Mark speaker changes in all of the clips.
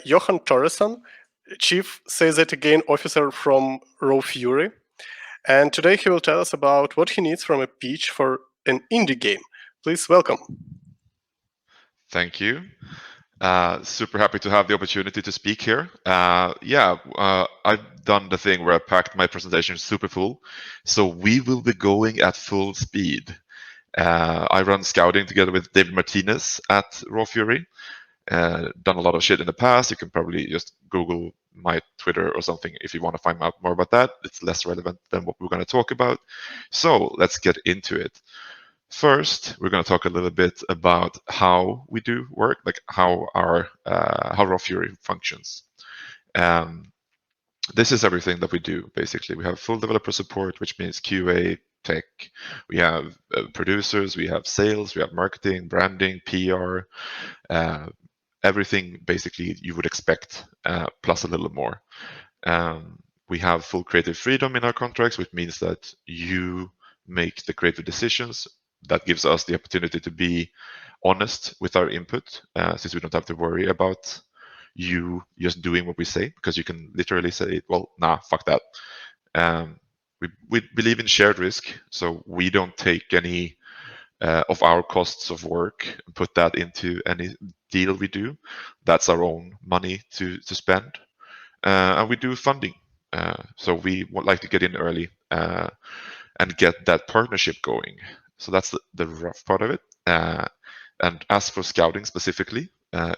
Speaker 1: Johan Toresson, Chief Say That Again officer from Raw Fury. And today he will tell us about what he needs from a pitch for an indie game. Please welcome.
Speaker 2: Thank you. Super happy to have the opportunity to speak here. I've done the thing where I packed my presentation super full. So we will be going at full speed. I run scouting together with David Martinez at Raw Fury. Done a lot of shit in the past. You can probably just Google my Twitter or something if you want to find out more about that. It's less relevant than what we're going to talk about. So let's get into it. First, we're going to talk a little bit about how we do work, like how Raw Fury functions. This is everything that we do, basically. We have full developer support, which means QA, tech. We have producers, we have sales, we have marketing, branding, PR, everything basically you would expect, plus a little more. We have full creative freedom in our contracts, which means that you make the creative decisions. That gives us the opportunity to be honest with our input, since we don't have to worry about you just doing what we say, because you can literally say, well, nah, fuck that. We believe in shared risk, so we don't take any of our costs of work and put that into any deal we do. That's our own money to spend. And we do funding. So we would like to get in early and get that partnership going. So that's the rough part of it. And as for scouting specifically,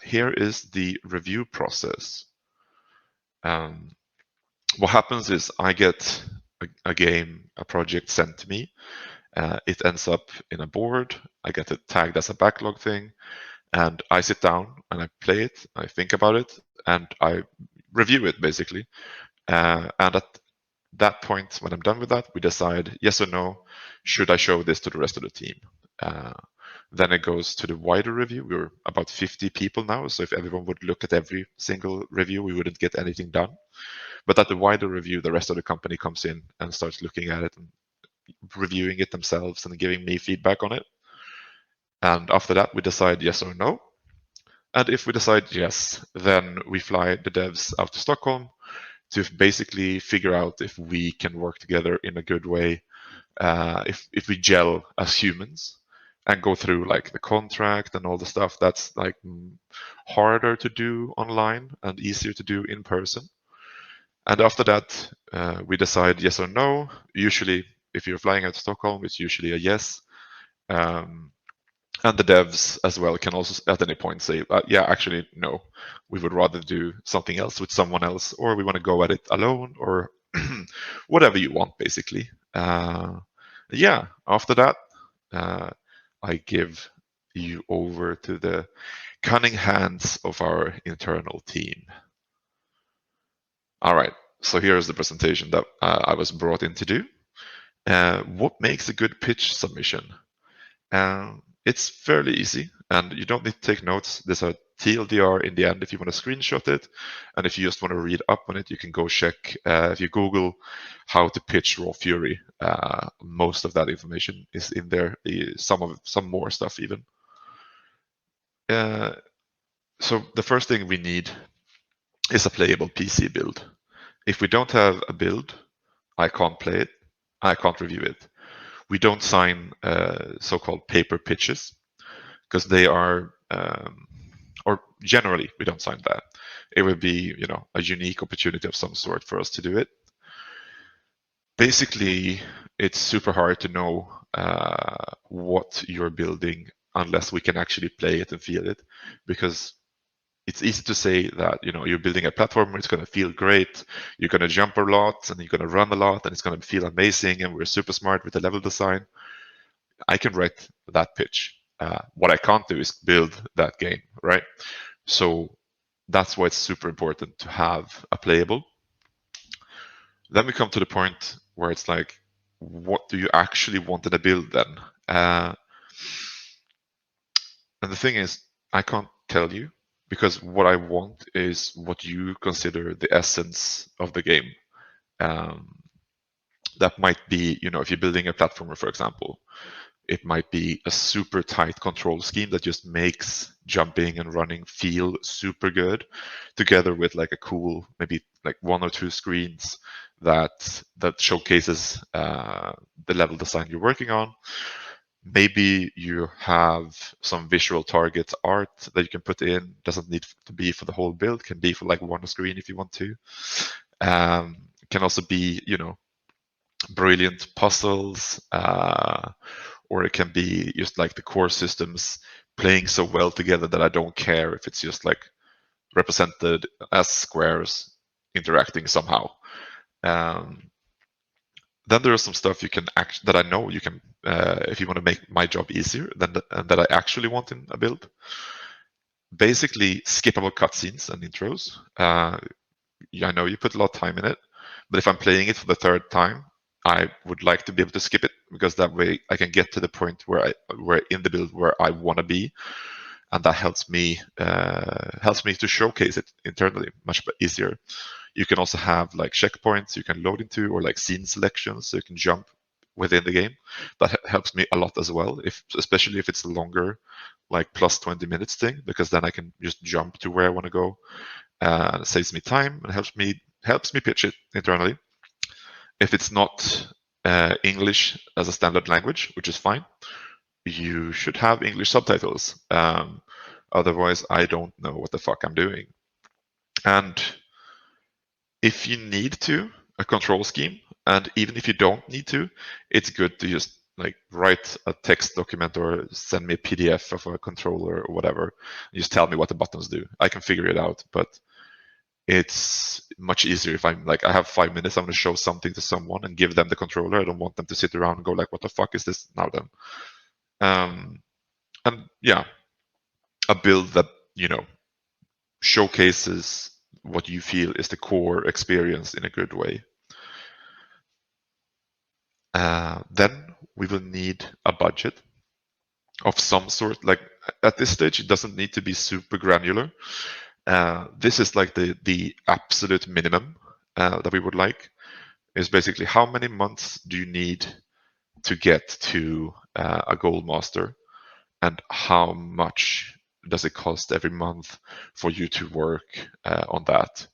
Speaker 2: here is the review process. What happens is I get a project sent to me. It ends up in a board. I get it tagged as a backlog thing. And I sit down and I play it, I think about it, and I review it basically. And at that point, when I'm done with that, we decide yes or no, should I show this to the rest of the team? Then it goes to the wider review. We're about 50 people now, so if everyone would look at every single review, we wouldn't get anything done. But at the wider review, the rest of the company comes in and starts looking at it and reviewing it themselves and giving me feedback on it. And after that, we decide yes or no. And if we decide yes, then we fly the devs out to Stockholm to basically figure out if we can work together in a good way, if we gel as humans, and go through like the contract and all the stuff that's like harder to do online and easier to do in person. And after that, we decide yes or no. Usually, if you're flying out to Stockholm, it's usually a yes. And the devs as well can also at any point say, yeah, actually, no, we would rather do something else with someone else, or we want to go at it alone, or whatever you want, basically. Yeah, after that, I give you over to the cunning hands of our internal team. All right, so here's the presentation that I was brought in to do. What makes a good pitch submission? It's fairly easy, and you don't need to take notes. There's a TLDR in the end if you want to screenshot it, and if you just want to read up on it, you can go check. If you Google how to pitch Raw Fury, most of that information is in there. Some more stuff even. So the first thing we need is a playable PC build. If we don't have a build, I can't play it. I can't review it. We don't sign so-called paper pitches because they are, or generally we don't sign that. It would be, a unique opportunity of some sort for us to do it. Basically, it's super hard to know what you're building unless we can actually play it and feel it, because it's easy to say that you're building a platform, it's going to feel great, you're going to jump a lot and you're going to run a lot and it's going to feel amazing and we're super smart with the level design. I can write that pitch. What I can't do is build that game, right? So that's why it's super important to have a playable. Then we come to the point where it's like, what do you actually want in a build then? And the thing is, I can't tell you, because what I want is what you consider the essence of the game. That might be, if you're building a platformer, for example, It might be a super tight control scheme that just makes jumping and running feel super good, together with like a cool, maybe like one or two screens that showcases the level design you're working on. Maybe you have some visual target art that you can put in. Doesn't need to be for the whole build. Can be for like one screen if you want to. Can also be, brilliant puzzles, or it can be just like the core systems playing so well together that I don't care if it's just like represented as squares interacting somehow. Um, then there is some stuff you can that I know you can, if you want to make my job easier, and that I actually want in a build. Basically, skippable cutscenes and intros. I know you put a lot of time in it, but if I'm playing it for the third time, I would like to be able to skip it, because that way I can get to the point where in the build where I want to be, and that helps me to showcase it internally much easier. You can also have like checkpoints you can load into, or like scene selections so you can jump within the game. That helps me a lot as well, especially if it's a longer, like plus 20 minutes thing, because then I can just jump to where I want to go. It saves me time and helps me pitch it internally. If it's not English as a standard language, which is fine, you should have English subtitles. Otherwise, I don't know what the fuck I'm doing. And if you need to, a control scheme, and even if you don't need to, it's good to just like write a text document or send me a PDF of a controller or whatever. And just tell me what the buttons do. I can figure it out, but it's much easier if I'm like, I have 5 minutes, I'm going to show something to someone and give them the controller. I don't want them to sit around and go like, what the fuck is this now then? And yeah, a build that, showcases what you feel is the core experience in a good way. Then we will need a budget of some sort. Like at this stage, it doesn't need to be super granular. This is like the absolute minimum that we would like. Is basically how many months do you need to get to a gold master, and how much does it cost every month for you to work on that.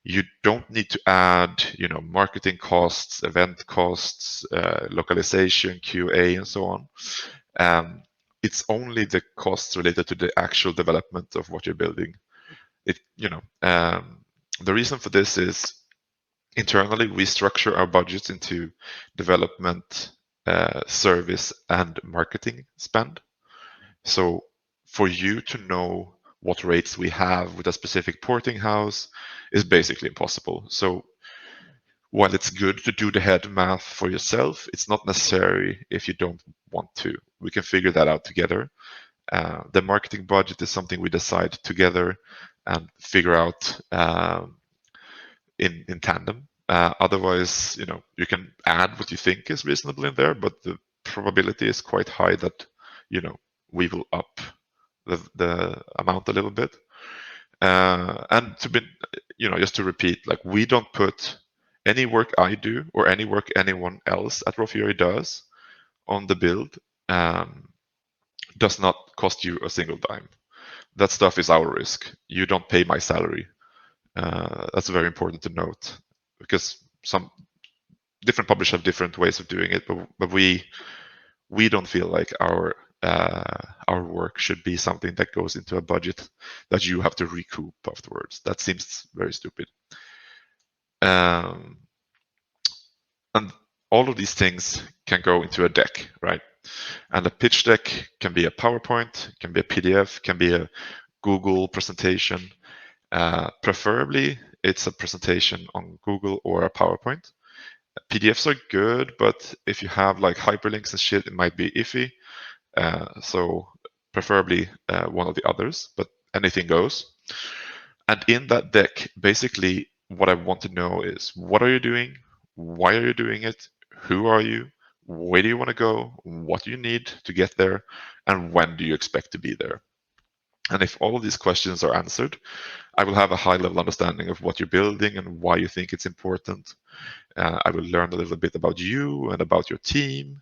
Speaker 2: You don't need to add, marketing costs, event costs, localization, QA, and so on. It's only the costs related to the actual development of what you're building. The reason for this is internally we structure our budgets into development, service, and marketing spend. So for you to know what rates we have with a specific porting house is basically impossible. So while it's good to do the head math for yourself, it's not necessary if you don't want to. We can figure that out together. The marketing budget is something we decide together and figure out in tandem. Otherwise, you can add what you think is reasonable in there, but the probability is quite high that we will up the amount a little bit. And to be, just to repeat, like we don't put any work I do or any work anyone else at Raw Fury does on the build does not cost you a single dime. That stuff is our risk. You don't pay my salary. That's very important to note, because some different publishers have different ways of doing it, but we don't feel like our work should be something that goes into a budget that you have to recoup afterwards. That seems very stupid. And all of these things can go into a deck, right? And a pitch deck can be a PowerPoint, can be a PDF, can be a Google presentation. Preferably, it's a presentation on Google or a PowerPoint. PDFs are good, but if you have like hyperlinks and shit, it might be iffy. So preferably one of the others, but anything goes. And in that deck, basically, what I want to know is what are you doing? Why are you doing it? Who are you? Where do you want to go? What do you need to get there? And when do you expect to be there? And if all of these questions are answered, I will have a high level understanding of what you're building and why you think it's important. I will learn a little bit about you and about your team.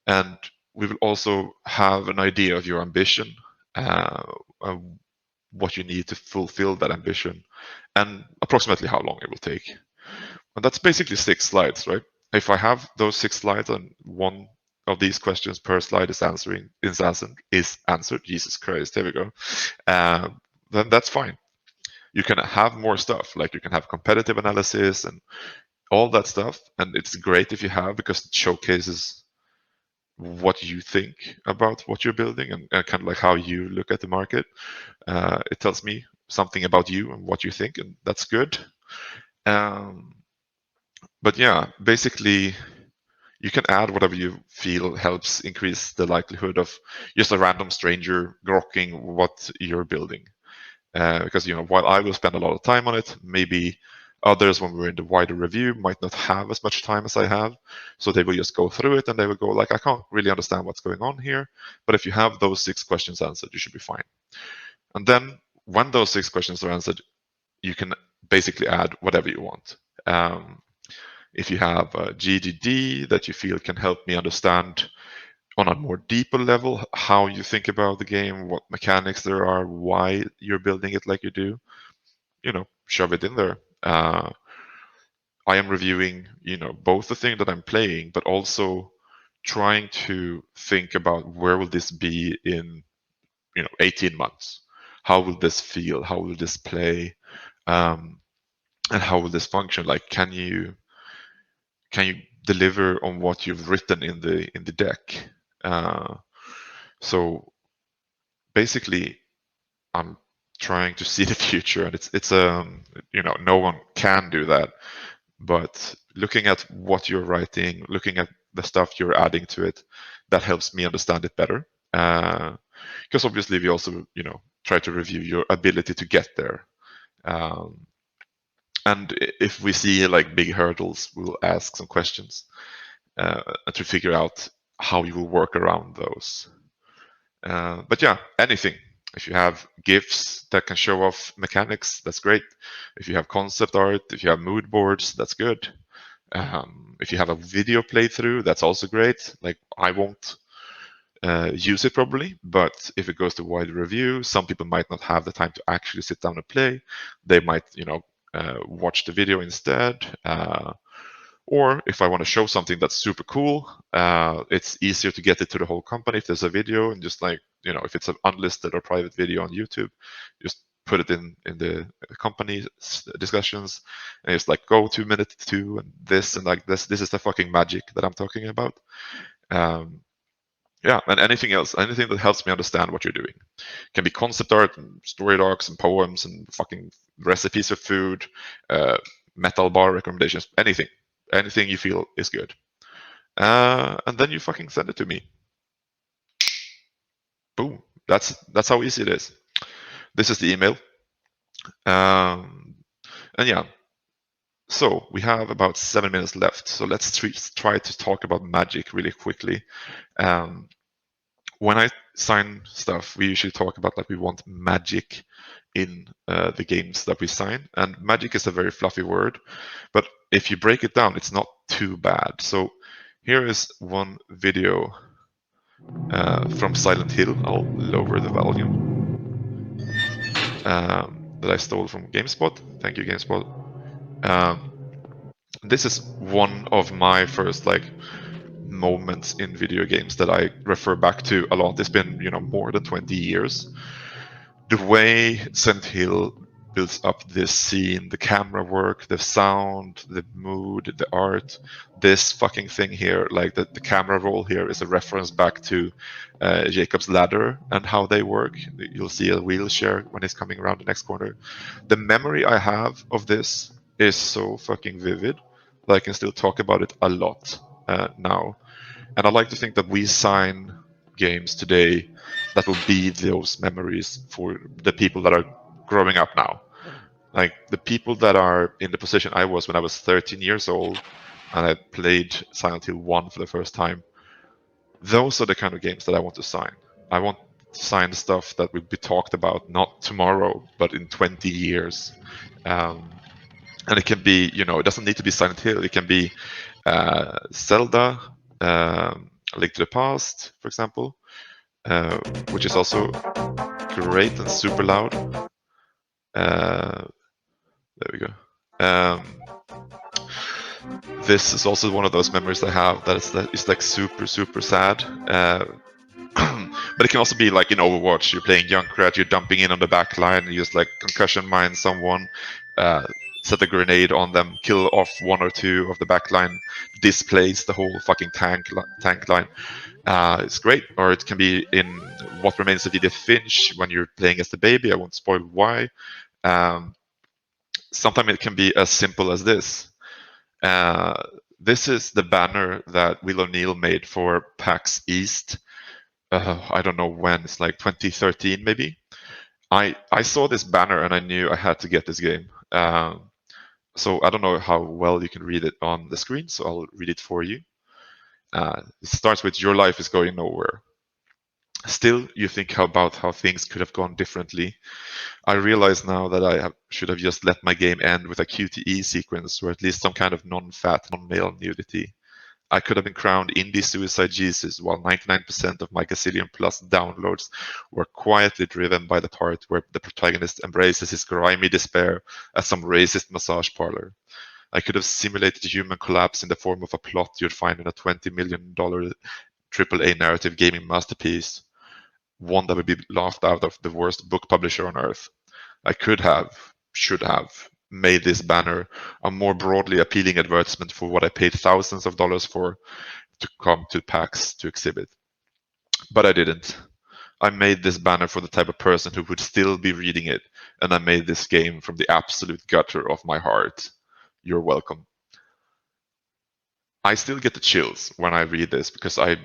Speaker 2: And we will also have an idea of your ambition, uh, uh, what you need to fulfill that ambition, and approximately how long it will take. And that's basically 6 slides, right? If I have those 6 slides and one of these questions per slide is answered. Jesus Christ, there we go. Uh, then that's fine. You can have more stuff, like you can have competitive analysis and all that stuff, and it's great if you have, because it showcases what you think about what you're building, and kind of like how you look at the market. It tells me something about you and what you think, and that's good. Um, but yeah, basically, you can add whatever you feel helps increase the likelihood of just a random stranger grokking what you're building. Because while I will spend a lot of time on it, maybe others, when we're in the wider review, might not have as much time as I have, so they will just go through it and they will go like, I can't really understand what's going on here. But if you have those 6 questions answered, you should be fine. And then when those 6 questions are answered, you can basically add whatever you want. If you have a GDD that you feel can help me understand on a more deeper level how you think about the game, what mechanics there are, why you're building it like you do, shove it in there. I am reviewing, both the thing that I'm playing, but also trying to think about where will this be in, 18 months. How will this feel? How will this play? Um, and how will this function? Like, can you deliver on what you've written in the deck? So basically, I'm trying to see the future, and it's no one can do that. But looking at what you're writing, looking at the stuff you're adding to it, that helps me understand it better. Because obviously we also try to review your ability to get there. Um, and if we see like big hurdles, we'll ask some questions to figure out how you will work around those. But yeah, anything. If you have GIFs that can show off mechanics, that's great. If you have concept art, if you have mood boards, that's good. If you have a video playthrough, that's also great. Like, I won't use it probably, but if it goes to wide review, some people might not have the time to actually sit down and play. They might, watch the video instead. Or if I want to show something that's super cool, it's easier to get it to the whole company if there's a video, and just like, if it's an unlisted or private video on YouTube, just put it in the company discussions, and it's like, go 2 minute two and this and like this. This is the fucking magic that I'm talking about. Um, yeah, and anything else, anything that helps me understand what you're doing. It can be concept art and story docs and poems and fucking recipes of food, metal bar recommendations, anything you feel is good. And then you fucking send it to me. Boom. That's how easy it is. This is the email. And yeah, so we have about 7 minutes left. So let's try to talk about magic really quickly. When I sign stuff, we usually talk about like we want magic in the games that we sign. And magic is a very fluffy word, but if you break it down, it's not too bad. So here is one video from Silent Hill. I'll lower the volume, that I stole from GameSpot. Thank you, GameSpot. Um, this is one of my first like moments in video games that I refer back to a lot. It's been more than 20 years. The way Silent Hill builds up this scene, the camera work, the sound, the mood, the art, this fucking thing here, like the camera roll here is a reference back to Jacob's Ladder and how they work. You'll see a wheelchair when he's coming around the next corner. The memory I have of this is so fucking vivid that I can still talk about it a lot now. And I like to think that we sign games today that will be those memories for the people that are growing up now. Like the people that are in the position I was when I was 13 years old and I played Silent Hill 1 for the first time. Those are the kind of games that I want to sign. I want to sign stuff that will be talked about not tomorrow, but in 20 years. And it can be, it doesn't need to be Silent Hill. It can be Zelda. A Link to the Past, for example, which is also great and super loud. There we go. This is also one of those memories I have that is like super super sad. But it can also be like in Overwatch, you're playing Junkrat, you're dumping in on the back line, you just like concussion mine someone, set a grenade on them, kill off one or two of the back line, displace the whole fucking tank line. It's great. Or it can be in What Remains of Edith Finch when you're playing as the baby. I won't spoil why. Um, Sometimes it can be as simple as this. Uh, this is the banner that Will O'Neill made for PAX East. I don't know when. It's like 2013 maybe. I saw this banner and I knew I had to get this game. So I don't know how well you can read it on the screen, so I'll read it for you. It starts with "Your life is going nowhere. Still, you think about how things could have gone differently. I realize now that should have just let my game end with a QTE sequence or at least some kind of non-fat, non-male nudity. I could have been crowned indie suicide Jesus while 99% of my gazillion plus downloads were quietly driven by the part where the protagonist embraces his grimy despair at some racist massage parlor. I could have simulated human collapse in the form of a plot you'd find in a $20 million AAA narrative gaming masterpiece, one that would be laughed out of the worst book publisher on earth. I could have, should have, made this banner a more broadly appealing advertisement for what I paid thousands of dollars for to come to PAX to exhibit. But I didn't. I made this banner for the type of person who would still be reading it, and I made this game from the absolute gutter of my heart. You're welcome. I still get the chills when I read this because I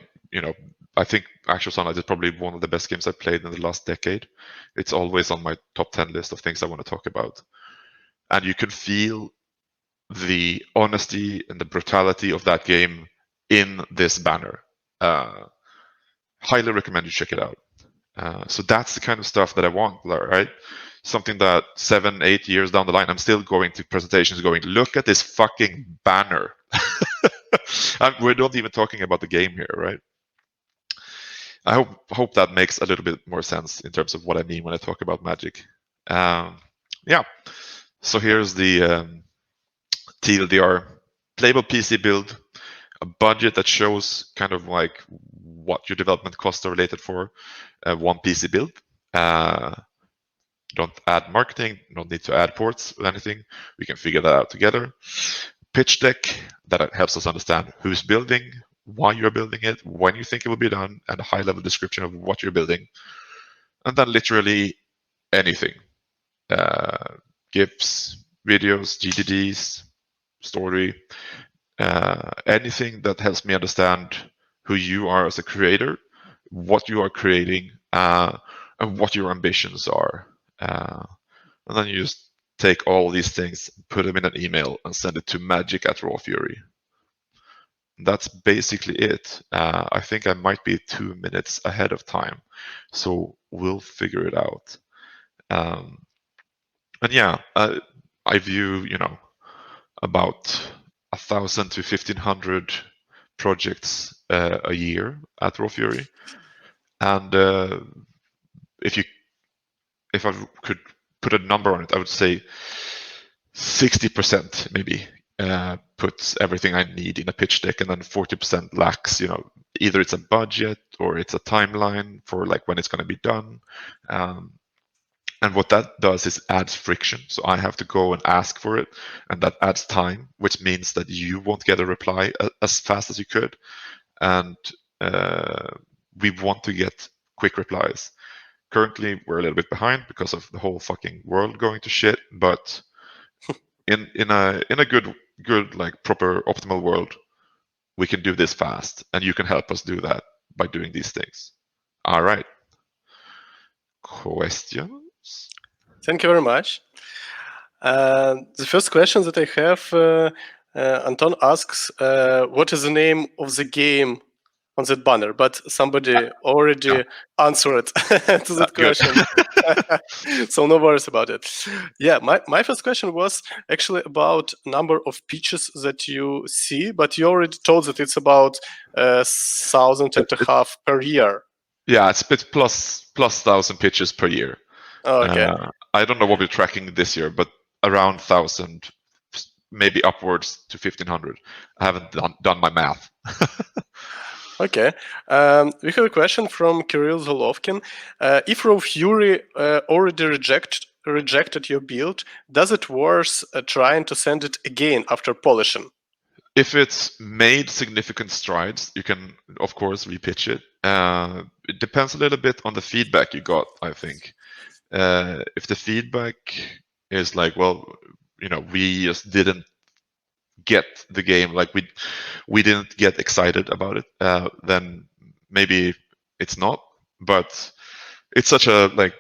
Speaker 2: think Actual Sunlight is probably one of the best games I've played in the last decade. It's always on my top 10 list of things I want to talk about. And you can feel the honesty and the brutality of that game in this banner. Highly recommend you check it out. So that's the kind of stuff that I want, right? Something that 7, 8 years down the line, I'm still going to presentations going, look at this fucking banner. We're not even talking about the game here, right? I hope that makes a little bit more sense in terms of what I mean when I talk about Magic. Yeah. So here's the TLDR playable PC build, a budget that shows kind of like what your development costs are related for one PC build. Don't add marketing, don't need to add ports or anything. We can figure that out together. Pitch deck that helps us understand who's building, why you're building it, when you think it will be done, and a high-level description of what you're building. And then literally anything. GIFs, videos, GTDs, story, anything that helps me understand who you are as a creator, what you are creating, and what your ambitions are. And then you just take all these things, put them in an email, and send it to magic@Raw Fury. That's basically it. I think I might be 2 minutes ahead of time, so we'll figure it out. And yeah, I view about 1,000 to 1,500 projects a year at Raw Fury, and if I could put a number on it, I would say 60% maybe puts everything I need in a pitch deck, and then 40% lacks. Either it's a budget or it's a timeline for like when it's going to be done. And what that does is adds friction. So I have to go and ask for it, and that adds time, which means that you won't get a reply as fast as you could. And we want to get quick replies. Currently, we're a little bit behind because of the whole fucking world going to shit. But in a good like proper optimal world, we can do this fast, and you can help us do that by doing these things. All right. Questions?
Speaker 1: Thank you very much. The first question that I have, Anton asks, what is the name of the game on that banner, but somebody
Speaker 2: Yeah,
Speaker 1: already answered to that
Speaker 2: good.
Speaker 1: question. So no worries about it. Yeah, my first question was actually about number of pitches that you see, but you already told that it's about 1,500 per year.
Speaker 2: Yeah, it's a bit plus 1,000 pitches per year.
Speaker 1: Oh, okay.
Speaker 2: I don't know what we're tracking this year, but around 1,000, maybe upwards to 1,500. I haven't done my math.
Speaker 1: Okay. We have a question from Kirill Zolovkin. If Raw Fury already rejected your build, does it worth trying to send it again after polishing?
Speaker 2: If it's made significant strides, you can, of course, repitch it. It depends a little bit on the feedback you got, I think. If the feedback is like, well, we just didn't get the game, like we didn't get excited about it, then maybe it's not. But it's such a like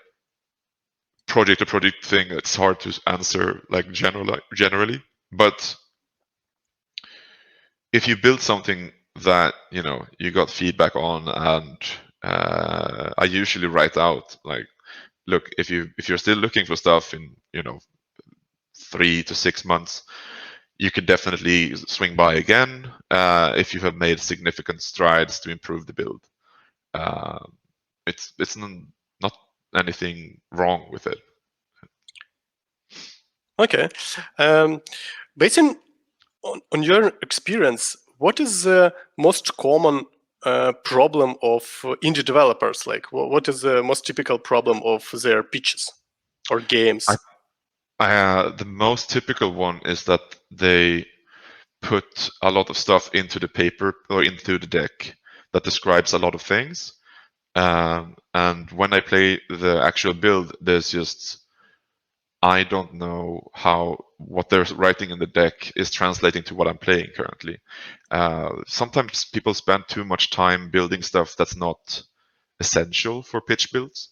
Speaker 2: project to project thing. It's hard to answer like generally. But if you build something that you got feedback on, and I usually write out like, look, if you're still looking for stuff in 3 to 6 months, you can definitely swing by again if you have made significant strides to improve the build. It's not anything wrong with it.
Speaker 1: Okay. Based on your experience, what is the most common problem of indie developers? Like, what is the most typical problem of their pitches or games?
Speaker 2: The most typical one is that they put a lot of stuff into the paper or into the deck that describes a lot of things. And when I play the actual build, there's just, I don't know how what they're writing in the deck is translating to what I'm playing currently. Sometimes people spend too much time building stuff that's not essential for pitch builds.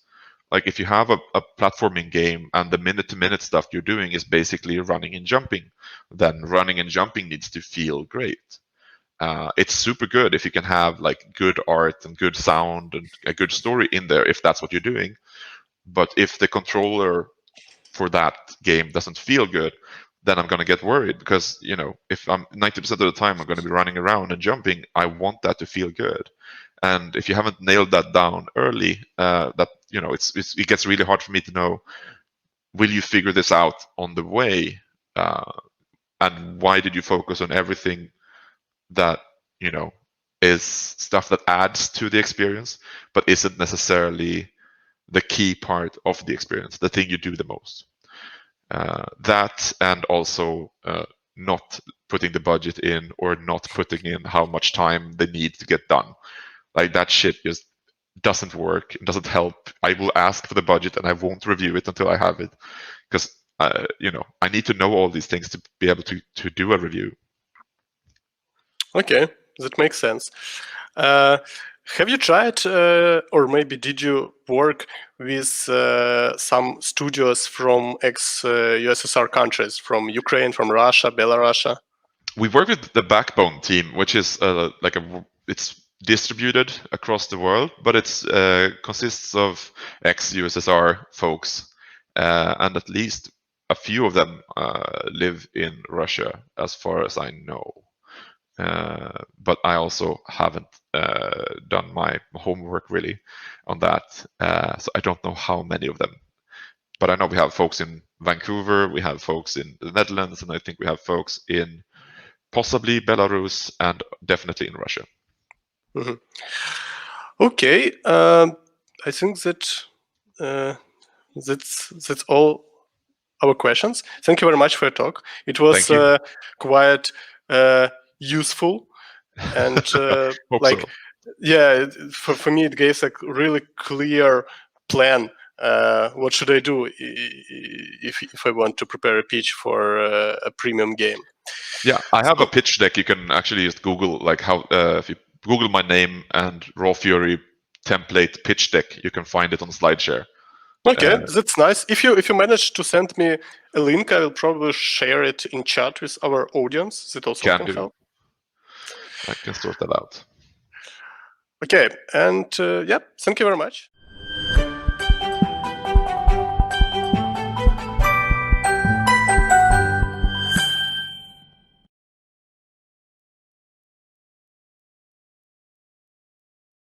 Speaker 2: Like if you have a platforming game and the minute-to-minute stuff you're doing is basically running and jumping, then running and jumping needs to feel great. It's super good if you can have like good art and good sound and a good story in there if that's what you're doing. But if the controller for that game doesn't feel good, then I'm going to get worried because, if I'm 90% of the time I'm going to be running around and jumping, I want that to feel good. And if you haven't nailed that down early, it gets really hard for me to know, will you figure this out on the way? And why did you focus on everything that, is stuff that adds to the experience, but isn't necessarily the key part of the experience, the thing you do the most? That, and also not putting the budget in or not putting in how much time they need to get done. Like that shit just doesn't work. It doesn't help. I will ask for the budget and I won't review it until I have it, because I need to know all these things to be able to do a review.
Speaker 1: Okay, that makes sense. Have you tried, or maybe did you work with some studios from ex-USSR countries, from Ukraine, from Russia, Belarus?
Speaker 2: We work with the Backbone team, which is it's distributed across the world, but it's consists of ex-USSR folks, and at least a few of them live in Russia, as far as I know. But I also haven't done my homework really on that, so I don't know how many of them. But I know we have folks in Vancouver, we have folks in the Netherlands, and I think we have folks in possibly Belarus and definitely in Russia.
Speaker 1: Mm-hmm. Okay, I think that that's all our questions. Thank you very much for your talk. It was quite useful and
Speaker 2: Hope
Speaker 1: like,
Speaker 2: so.
Speaker 1: yeah, for me it gives a really clear plan. What should I do if I want to prepare a pitch for a premium game?
Speaker 2: Yeah, I have a
Speaker 1: So,
Speaker 2: pitch deck. You can actually just Google like how if you Google my name and Raw Fury template pitch deck, you can find it on SlideShare.
Speaker 1: okay, that's nice. If you manage to send me a link, I will probably share it in chat with our audience. That also
Speaker 2: Can
Speaker 1: can
Speaker 2: do.
Speaker 1: help.
Speaker 2: I can sort that out.
Speaker 1: Okay, and yeah, thank you very much.